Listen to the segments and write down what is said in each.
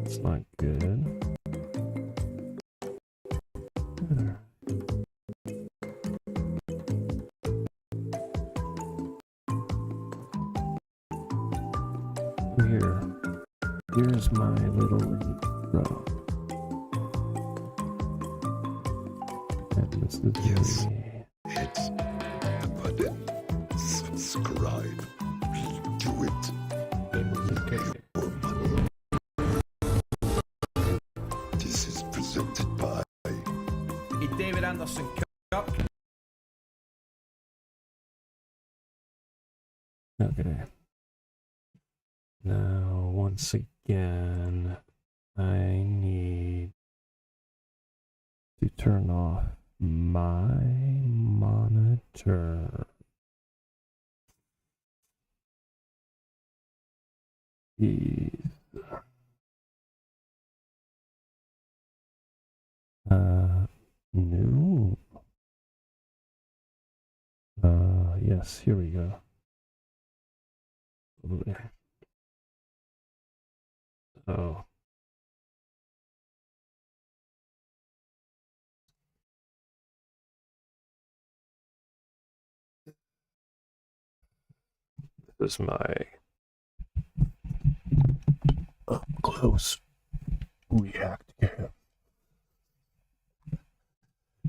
That's not good. Here's my little intro. And this is yes, hit the button, subscribe, do it. For money. This is presented by David Anderson Cup. Okay. Now, once again, I need to turn off my monitor. No. Yes, here we go. Oh. This is my up close react cam.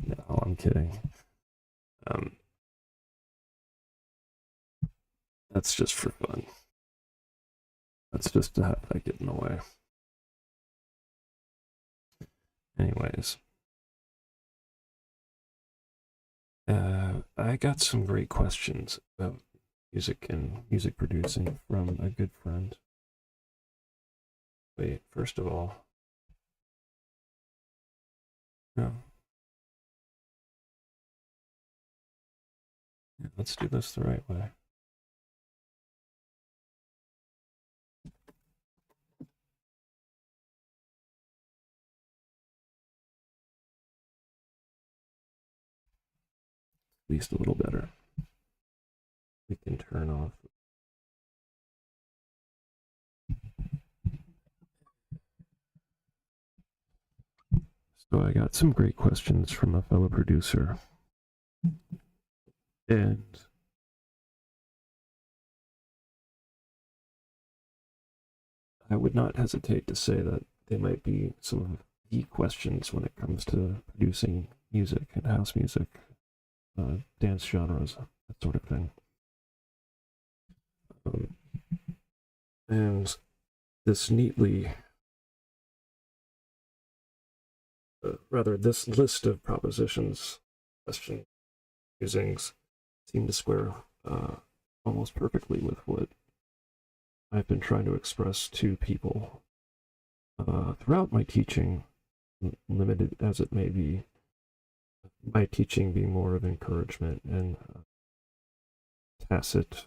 No, I'm kidding. That's just for fun. That's just to have that get in the way. Anyways. I got some great questions about music and music producing from a good friend. Wait, first of all, no. Yeah, let's do this the right way. At least a little better. We can turn off. So I got some great questions from a fellow producer. And I would not hesitate to say that they might be some of the questions when it comes to producing music and house music, dance genres, that sort of thing. And this neatly, this list of propositions, question musings, seem to square almost perfectly with what I've been trying to express to people throughout my teaching, limited as it may be. My teaching being more of encouragement and tacit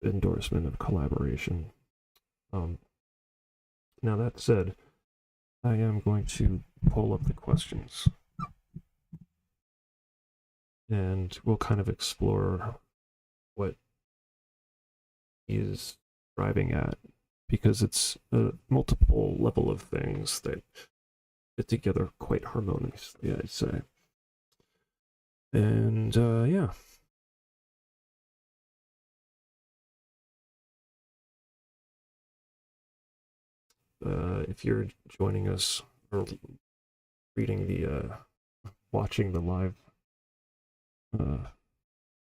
endorsement of collaboration. Now that said, I am going to pull up the questions and we'll kind of explore what he is driving at, because it's a multiple level of things that fit together quite harmoniously, I'd say. And yeah. If you're joining us or reading the watching the live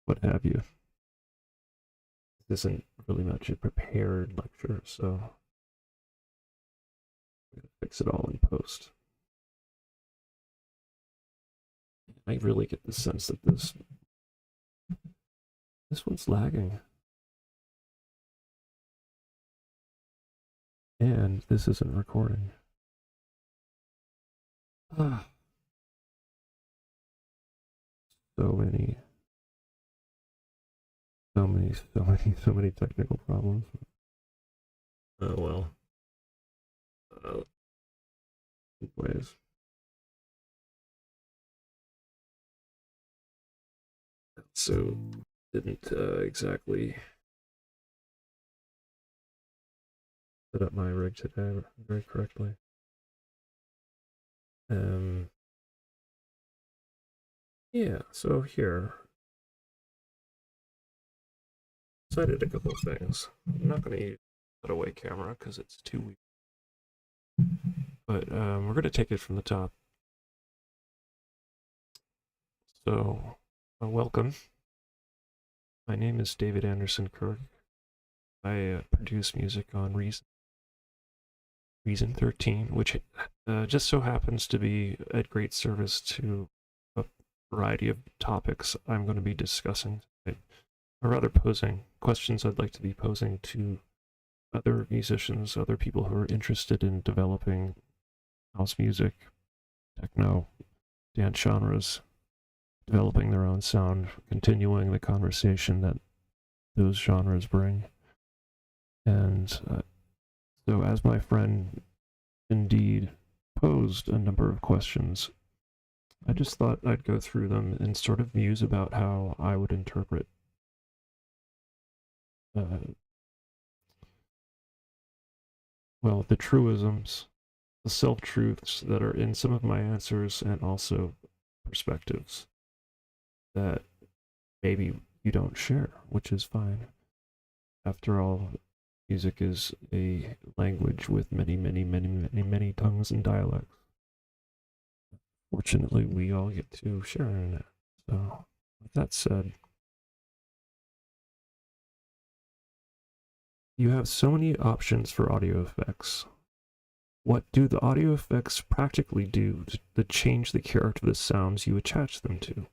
what have you, this isn't really much a prepared lecture, so I'm gonna fix it all in post. I really get the sense that this one's lagging. And this isn't recording. So many technical problems. Oh well. Anyways. So didn't exactly set up my rig today very correctly. Um, yeah, so here, decided a couple of things. I'm not going to use a cutaway camera because it's too weak. But we're going to take it from the top. So, welcome. My name is David Anderson Kirk. I produce music on Reason 13, which just so happens to be at great service to a variety of topics I'm going to be discussing, or rather posing questions I'd like to be posing to other musicians, other people who are interested in developing house music, techno, dance genres, developing their own sound, continuing the conversation that those genres bring. And so, as my friend indeed posed a number of questions, I just thought I'd go through them and sort of muse about how I would interpret well, the truisms, the self-truths that are in some of my answers, and also perspectives that maybe you don't share, which is fine. After all, music is a language with many tongues and dialects. Fortunately, we all get to share in it. So, with that said, you have so many options for audio effects. What do the audio effects practically do to change the character of the sounds you attach them to?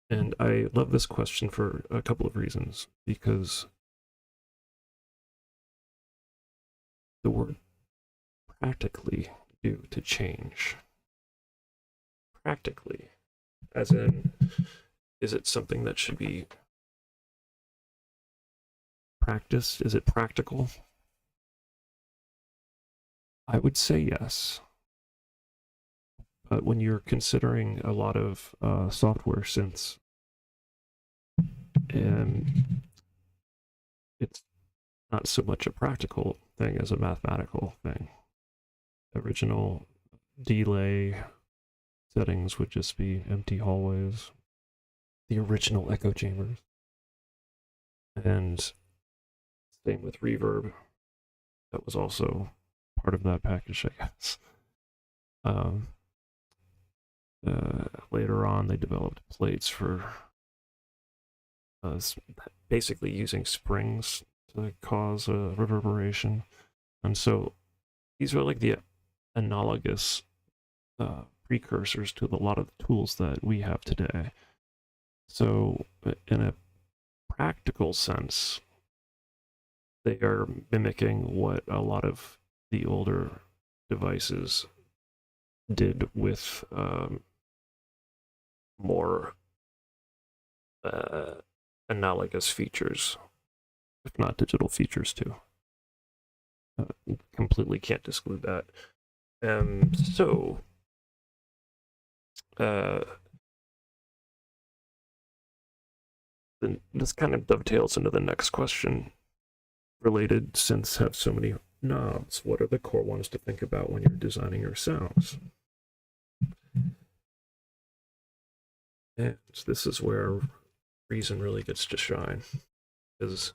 And I love this question for a couple of reasons, because the word practically do to change. Practically, as in, is it something that should be practiced? Is it practical? I would say yes. But when you're considering a lot of software synths, and it's not so much a practical thing as a mathematical thing. Original delay settings would just be empty hallways, the original echo chambers. And same with reverb. That was also part of that package, I guess. Later on, they developed plates for basically using springs to cause a reverberation. And so these are like the analogous precursors to a lot of the tools that we have today. So in a practical sense, they are mimicking what a lot of the older devices did with more analogous features, if not digital features too. Completely can't exclude that. So, then this kind of dovetails into the next question. Related synths have so many knobs. What are the core ones to think about when you're designing your sounds? And this is where Reason really gets to shine, because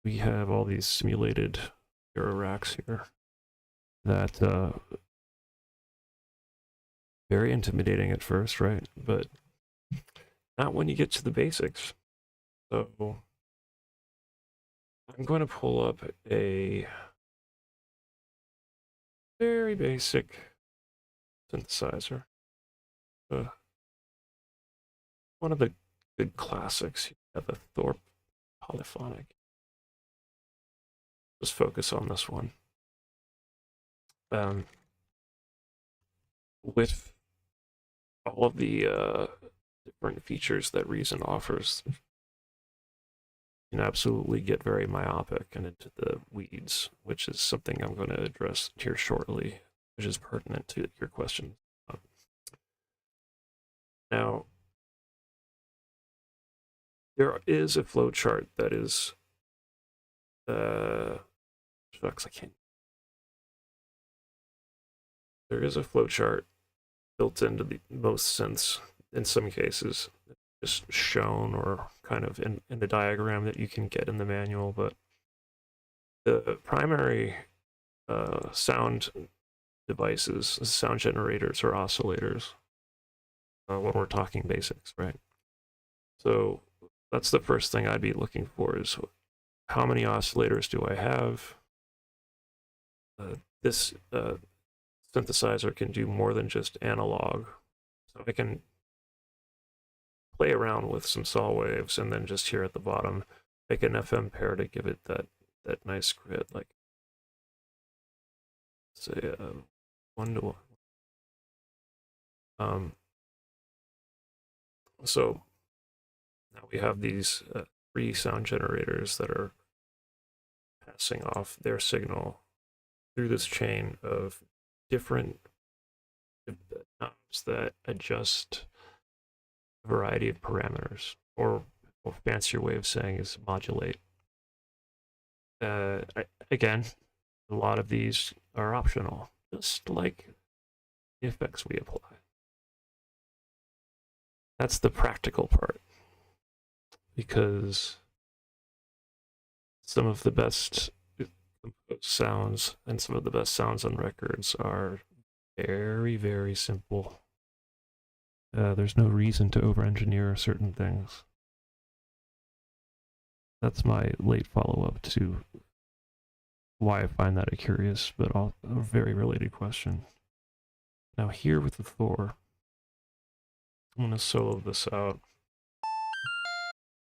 we have all these simulated Euro racks here that very intimidating at first, right? But not when you get to the basics. So I'm going to pull up a very basic synthesizer. One of the good classics. You have the Thorpe Polyphonic. Just focus on this one. With all of the different features that Reason offers, you can absolutely get very myopic and into the weeds, which is something I'm going to address here shortly, which is pertinent to your question. Now, there is a flowchart that is, shucks, I can't. there is a flowchart built into most synths in some cases, just shown or kind of in the diagram that you can get in the manual, but the primary sound devices, sound generators or oscillators, when we're talking basics, right? So that's the first thing I'd be looking for is how many oscillators do I have? This synthesizer can do more than just analog. So I can play around with some saw waves and then just here at the bottom, make an FM pair to give it that nice grid, like say 1 to 1. So now we have these 3 sound generators that are passing off their signal through this chain of different knobs that adjust a variety of parameters, or a fancier way of saying is modulate. Again, a lot of these are optional, just like the effects we apply. That's the practical part, because some of the best sounds and some of the best sounds on records are very, very simple. There's no reason to over-engineer certain things. That's my late follow-up to why I find that a curious but a very related question. Now here with the Thor, I'm going to solo this out.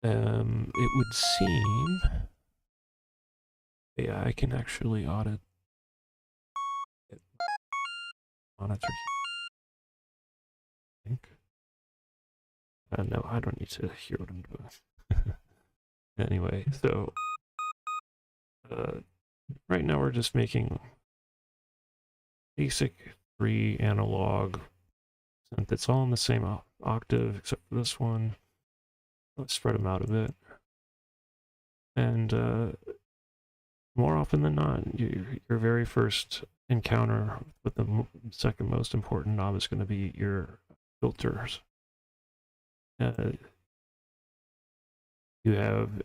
It would seem... Yeah, I can actually audit it. Monitor. I think. No, I don't need to hear what I'm doing. Anyway, so right now we're just making basic 3 analog synth. It's all in the same octave except for this one. Let's spread them out a bit. And more often than not, your very first encounter with the second most important knob is going to be your filters. You have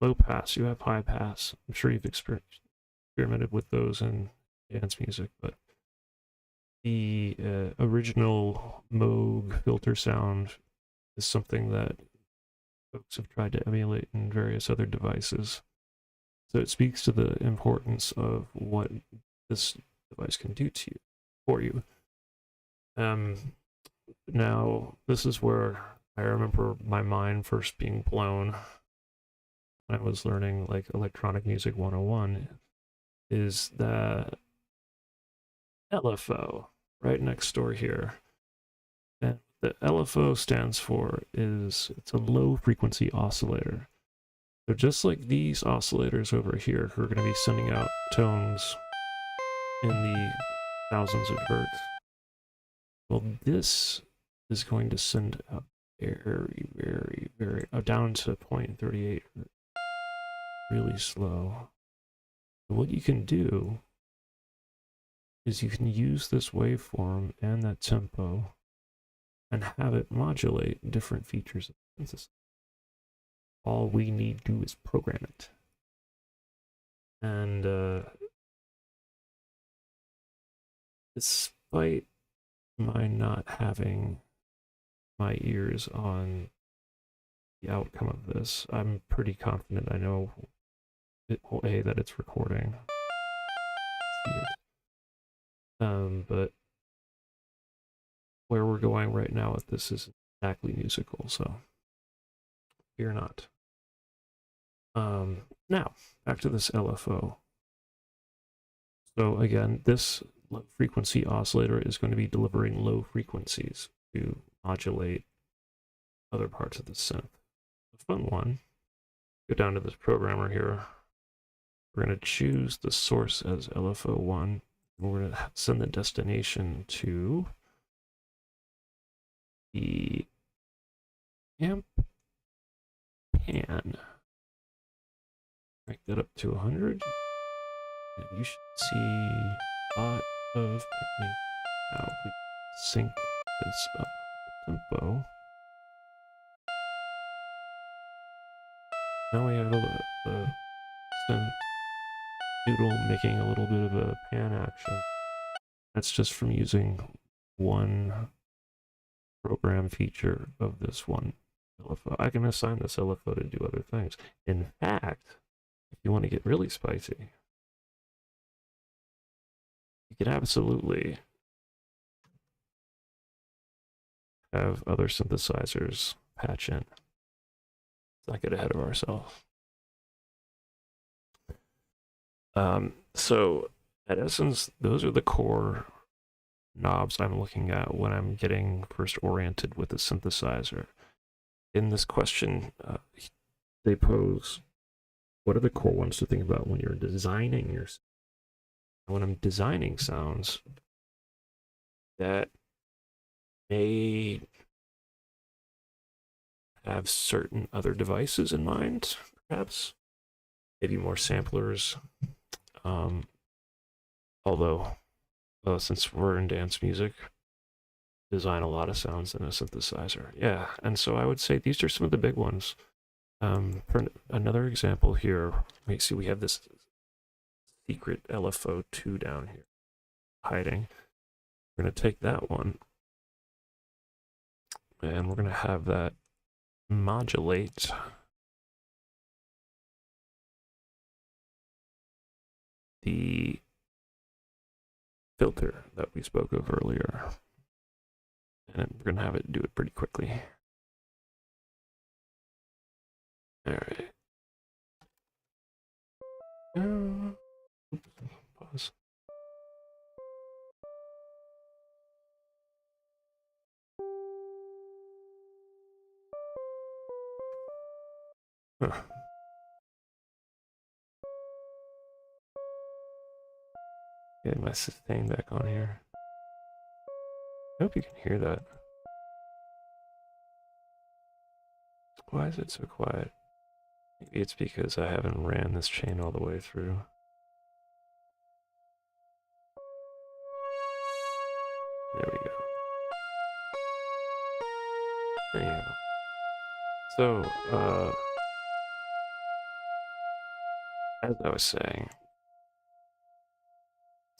low pass, you have high pass. I'm sure you've experimented with those in dance music, but the original Moog filter sound is something that folks have tried to emulate in various other devices. So it speaks to the importance of what this device can do to you, for you. Now, this is where I remember my mind first being blown when I was learning like electronic music 101, is that LFO right next door here. And the LFO stands for it's a low frequency oscillator. So just like these oscillators over here, who are going to be sending out tones in the thousands of hertz, well, this is going to send out very, very, very, down to 0.38, really slow. So what you can do is you can use this waveform and that tempo and have it modulate different features of the synthesis. All we need to do is program it. And despite my not having my ears on the outcome of this, I'm pretty confident I know that it's recording. But where we're going right now with this is exactly musical, so fear not. Now, back to this LFO. So again, this low frequency oscillator is going to be delivering low frequencies to modulate other parts of the synth. The fun one, go down to this programmer here. We're going to choose the source as LFO1. We're going to send the destination to the amp pan. Crank that up to 100. And you should see of maybe now we sync this up the tempo. Now we have a synth noodle making a little bit of a pan action. That's just from using one program feature of this one LFO. I can assign this LFO to do other things. In fact, if you want to get really spicy, you can absolutely have other synthesizers patch in. Let's not get ahead of ourselves. So at essence, those are the core knobs I'm looking at when I'm getting first oriented with a synthesizer. In this question, they pose, what are the core ones to think about when you're designing your sound? When I'm designing sounds that may have certain other devices in mind, perhaps, maybe more samplers. Although, since we're in dance music, design a lot of sounds in a synthesizer. Yeah, and so I would say these are some of the big ones. For another example here, we see we have this secret LFO2 down here hiding. We're going to take that one and we're going to have that modulate the filter that we spoke of earlier. And we're going to have it do it pretty quickly. All right. Pause. Huh. Get my sustain back on here. I hope you can hear that. Why is it so quiet? Maybe it's because I haven't ran this chain all the way through. There we go. Anyhow. So, as I was saying,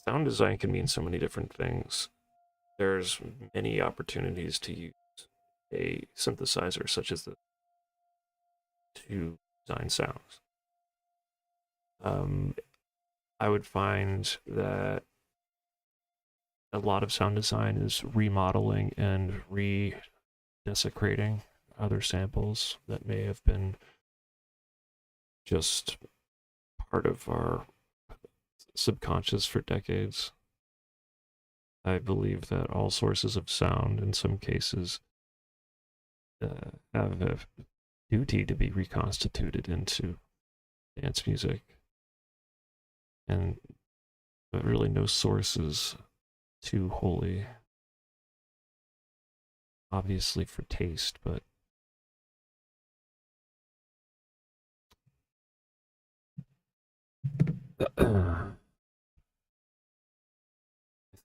sound design can mean so many different things. There's many opportunities to use a synthesizer such as this to design sounds. I would find that a lot of sound design is remodeling and re-desecrating other samples that may have been just part of our subconscious for decades. I believe that all sources of sound, in some cases, have a duty to be reconstituted into dance music. And but really no source is too holy. Obviously for taste, but I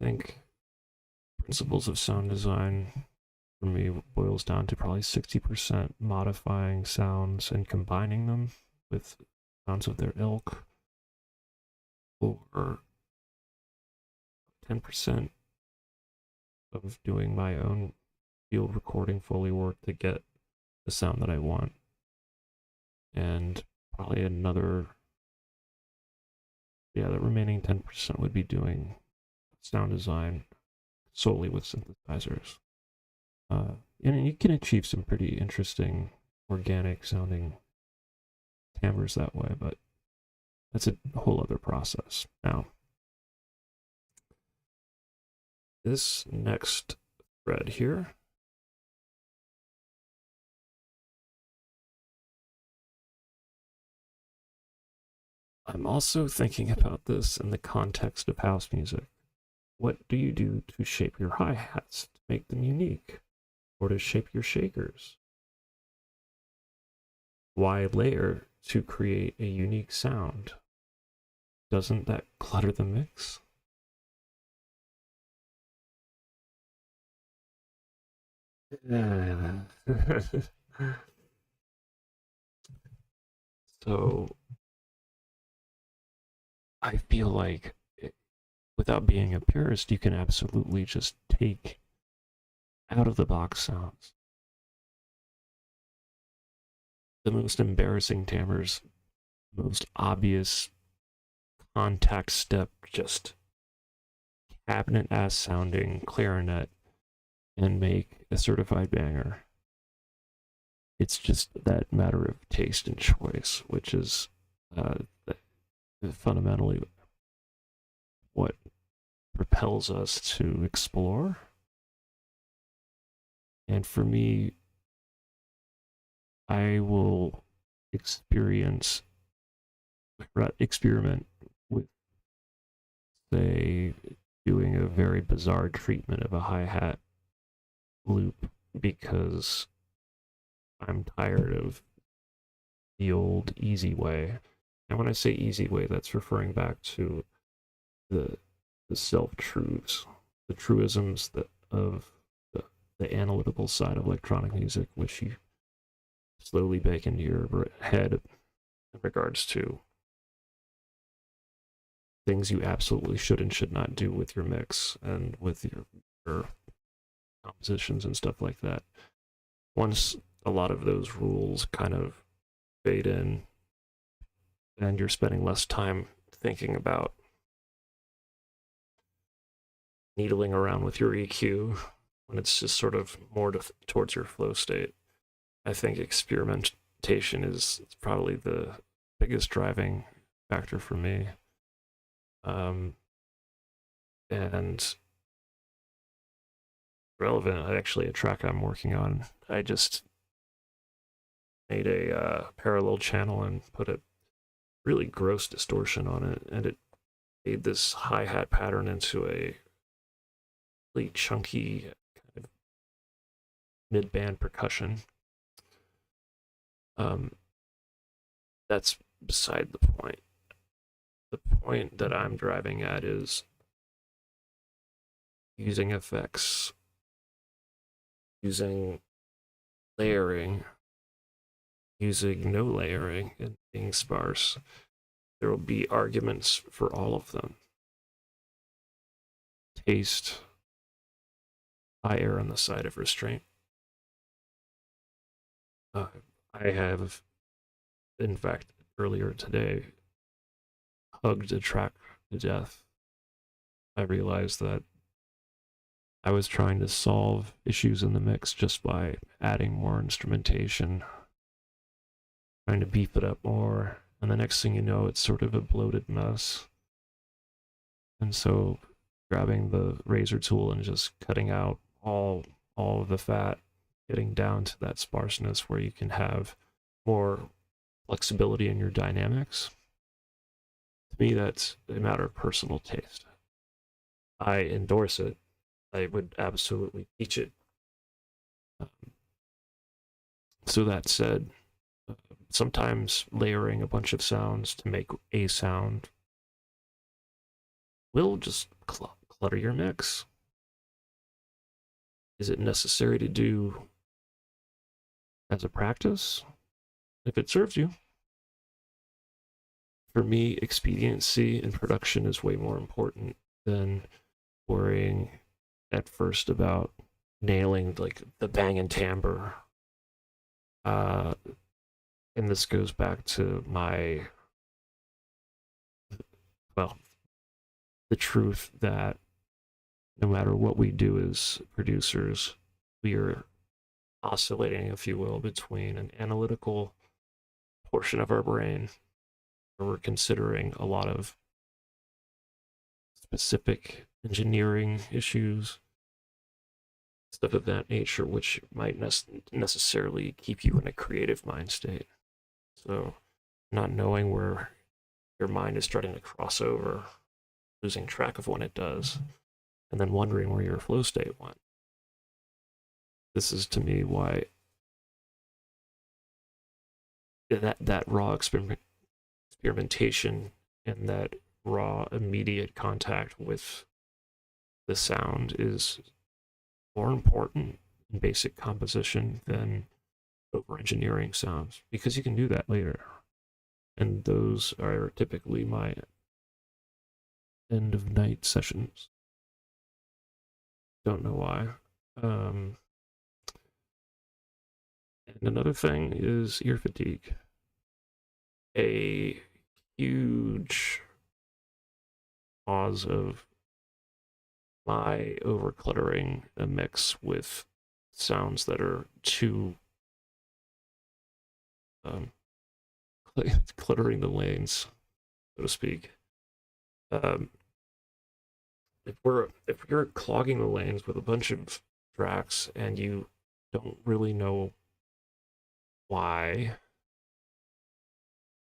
think principles of sound design for me boils down to probably 60% modifying sounds and combining them with sounds of their ilk, or 10% of doing my own field recording Foley work to get the sound that I want, and probably another, the remaining 10% would be doing sound design solely with synthesizers. And you can achieve some pretty interesting organic sounding timbres that way, but that's a whole other process. Now, this next thread here I'm also thinking about this in the context of house music. What do you do to shape your hi-hats to make them unique? Or to shape your shakers? Why layer to create a unique sound? Doesn't that clutter the mix? So I feel like, without being a purist, you can absolutely just take out of the box sounds. The most embarrassing timbres, most obvious contact step, just cabinet ass sounding clarinet, and make a certified banger. It's just that matter of taste and choice, which is uh, fundamentally what propels us to explore. And for me, I will experiment with, say, doing a very bizarre treatment of a hi-hat loop because I'm tired of the old easy way. And when I say easy way, that's referring back to the self-truths, the truisms of the analytical side of electronic music, which you slowly bake into your head in regards to things you absolutely should and should not do with your mix and with your compositions and stuff like that. Once a lot of those rules kind of fade in and you're spending less time thinking about needling around with your EQ when it's just sort of more towards your flow state, I think experimentation is probably the biggest driving factor for me. And relevant, actually, a track I'm working on, I just made a parallel channel and put a really gross distortion on it, and it made this hi-hat pattern into a really chunky kind of mid-band percussion. That's beside the point. The point that I'm driving at is using effects, using layering, using no layering, and being sparse. There will be arguments for all of them. Taste, I err on the side of restraint. I have, in fact, earlier today, hugged a track to death. I realized that I was trying to solve issues in the mix just by adding more instrumentation, trying to beef it up more, and the next thing you know, it's sort of a bloated mess. And so grabbing the razor tool and just cutting out all of the fat, getting down to that sparseness where you can have more flexibility in your dynamics. To me, that's a matter of personal taste. I endorse it. I would absolutely teach it. So that said, sometimes layering a bunch of sounds to make a sound will just clutter your mix. Is it necessary to do as a practice? If it serves you. For me, expediency in production is way more important than worrying at first about nailing like the bang and timbre. And this goes back to my, well, the truth that no matter what we do as producers, we are oscillating, if you will, between an analytical portion of our brain where we're considering a lot of specific engineering issues, stuff of that nature, which might necessarily keep you in a creative mind state. So, not knowing where your mind is starting to cross over, losing track of when it does, and then wondering where your flow state went. This is, to me, why that raw experimentation and that raw immediate contact with the sound is more important in basic composition than over engineering sounds, because you can do that later. And those are typically my end of night sessions. Don't know why. And another thing is ear fatigue. A huge cause of my over-cluttering a mix with sounds that are too cluttering the lanes, so to speak. If you're clogging the lanes with a bunch of tracks and you don't really know why,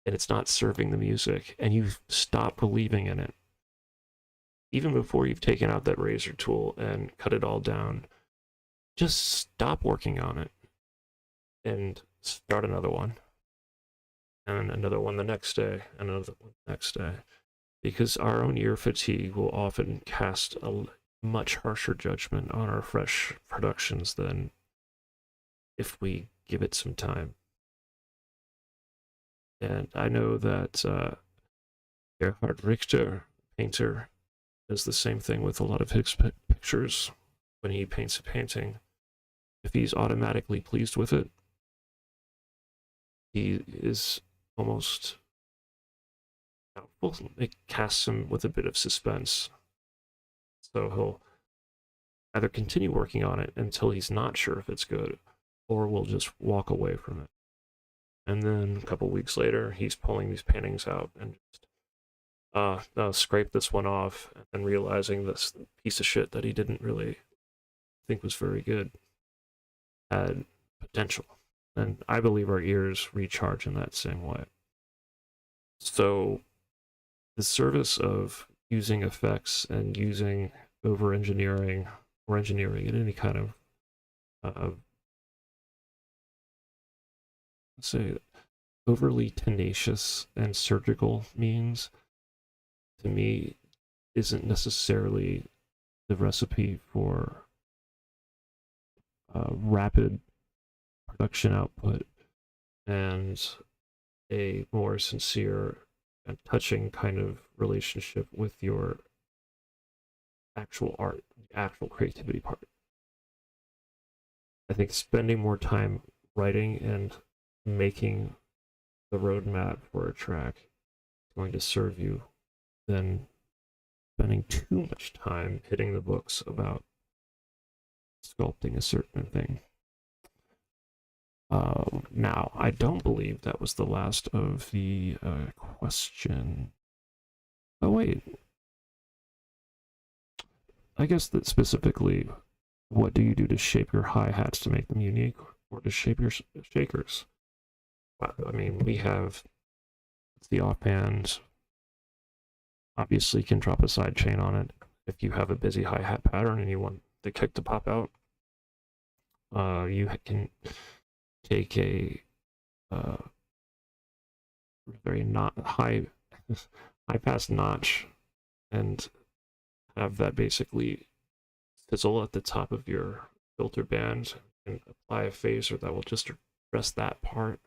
and it's not serving the music, and you stop believing in it, even before you've taken out that razor tool and cut it all down, just stop working on it and start another one, and another one the next day, and another one the next day. Because our own ear fatigue will often cast a much harsher judgment on our fresh productions than if we give it some time. And I know that Gerhard Richter, painter, does the same thing with a lot of his pictures. When he paints a painting, if he's automatically pleased with it, he is almost doubtful. It casts him with a bit of suspense. So he'll either continue working on it until he's not sure if it's good, or will just walk away from it. And then a couple weeks later, he's pulling these paintings out and just scrape this one off, and realizing this piece of shit that he didn't really think was very good had potential. And I believe our ears recharge in that same way. So the service of using effects and using over-engineering or engineering in any kind of let's say overly tenacious and surgical means, to me, isn't necessarily the recipe for rapid production output and a more sincere and touching kind of relationship with your actual art, the actual creativity part. I think spending more time writing and making the roadmap for a track is going to serve you than spending too much time hitting the books about sculpting a certain thing. Now, I don't believe that was the last of the question. Oh, wait. I guess that specifically, what do you do to shape your hi-hats to make them unique, or to shape your shakers? I mean, we have the offhand, obviously can drop a side chain on it if you have a busy hi-hat pattern and you want the kick to pop out. You can take a very not high pass notch and have that basically fizzle at the top of your filter band, and apply a phaser that will just address that part.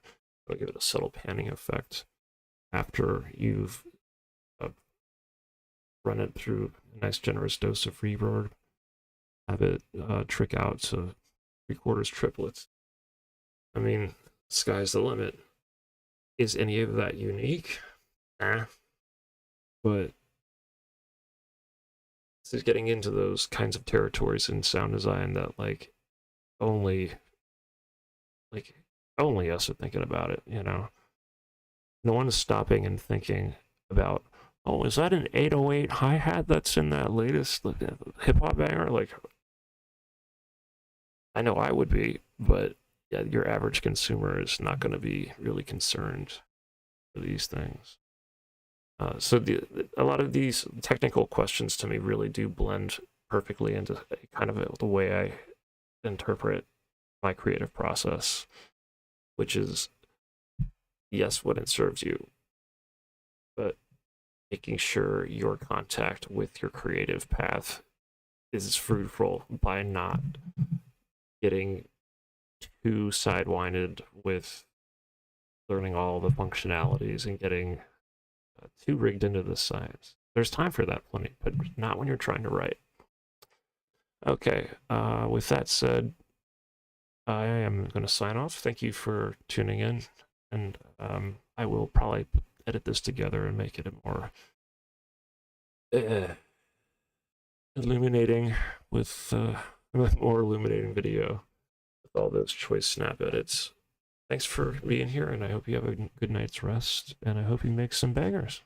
It'll give it a subtle panning effect after you've run it through a nice generous dose of reverb. Have it trick out to 3/4 triplets. I mean, sky's the limit. Is any of that unique? Nah. But this is getting into those kinds of territories in sound design that only us are thinking about it, you know? No one is stopping and thinking about, oh, is that an 808 hi-hat that's in that latest hip-hop banger? I know I would be, but yeah, your average consumer is not going to be really concerned for these things. So a lot of these technical questions to me really do blend perfectly into kind of the way I interpret my creative process, which is, yes, when it serves you, but making sure your contact with your creative path is fruitful by not getting too sidewinded with learning all the functionalities and getting too rigged into the science. There's time for that plenty, but not when you're trying to write. Okay, with that said, I am going to sign off. Thank you for tuning in, and I will probably edit this together and make it a more illuminating with more illuminating video with all those choice snap edits. Thanks for being here, and I hope you have a good night's rest, and I hope you make some bangers.